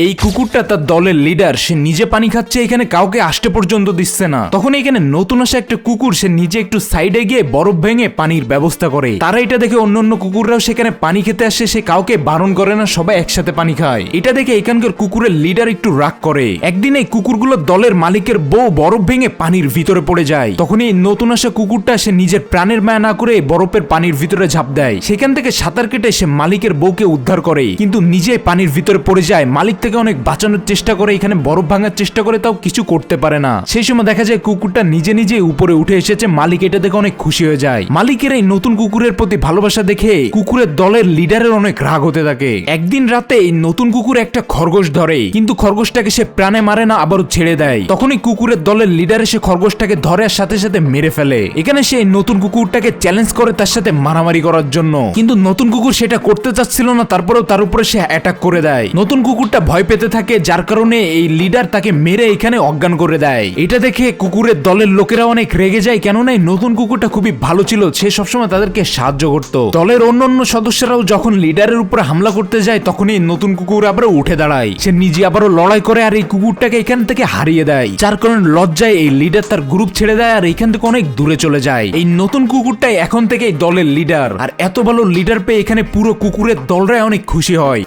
এই কুকুরটা তার দলের লিডার, সে নিজে পানি খাচ্ছে, এখানে কাউকে আসতে পর্যন্ত দিচ্ছে না। তখন এখানে নতুন আসা একটা কুকুর সে নিজে একটু সাইডে গিয়ে বরফ ভেঙে পানির ব্যবস্থা করে। তারা এটা দেখে অন্য কুকুররাও সেখানে পানি খেতে আসে, সে কাউকে বারণ করে না, সবাই একসাথে পানি খায়। এটা দেখে এখানকার কুকুরের লিডার একটু রাগ করে। একদিন এই কুকুরগুলো দলের মালিকের বউ বরফ ভেঙে পানির ভিতরে পড়ে যায়। তখন এই নতুন আসা কুকুরটা সে নিজের প্রাণের মায়া না করে বরফের পানির ভিতরে ঝাঁপ দেয়। সেখান থেকে সাঁতার কেটে সে মালিকের বউকে উদ্ধার করে, কিন্তু নিজে পানির ভিতরে পড়ে যায়। মালিক থেকে অনেক বাঁচানোর চেষ্টা করে, এখানে বরফ ভাঙার চেষ্টা করে, তাও কিছু করতে পারে না। সেই সময় দেখা যায় কুকুরটা নিজে নিজে উপরে উঠে এসেছে। মালিক এটা দেখে অনেক খুশি হয়ে যায়। মালিকের এই নতুন কুকুরের প্রতি ভালোবাসা দেখে কুকুরের দলের লিডারের অনেক রাগ হতে থাকে। একদিন রাতে এই নতুন কুকুর একটা খরগোশ ধরে, কিন্তু খরগোশটাকে সে প্রাণে মারে না, আবারও ছেড়ে দেয়। তখনই কুকুরের দলের লিডার এসে খরগোশটাকে ধরে আর সাথে সাথে মেরে ফেলে। এখানে সে নতুন কুকুরটাকে চ্যালেঞ্জ করে তার সাথে মারামারি করার জন্য, কিন্তু নতুন কুকুর সেটা করতে চাচ্ছিল না। তারপরেও তার উপরে সে অ্যাটাক করে দেয়। নতুন কুকুরটা ভয় পেতে থাকে, যার কারণে এই লিডার তাকে মেরে এখানে অজ্ঞান করে দেয়। এটা দেখে কুকুরের দলের লোকেরা অনেক রেগে যায়, কেননা এই নতুন কুকুরটা খুবই ভালো ছিল, সে সবসময় তাদেরকে সাহায্য করত। দলের অন্যান্য সদস্যরাও যখন লিডারের উপরে হামলা করতে যায়, তখন এই নতুন কুকুর আবারও উঠে দাঁড়ায়। সে নিজে আবারও লড়াই করে আর এই কুকুরটাকে এখান থেকে হারিয়ে দেয়, যার কারণে লজ্জায় এই লিডার তার গ্রুপ ছেড়ে দেয় আর এখান থেকে অনেক দূরে চলে যায়। এই নতুন কুকুরটাই এখন থেকে এই দলের লিডার, আর এত ভালো লিডার পেয়ে এখানে পুরো কুকুরের দলরাই অনেক খুশি হয়।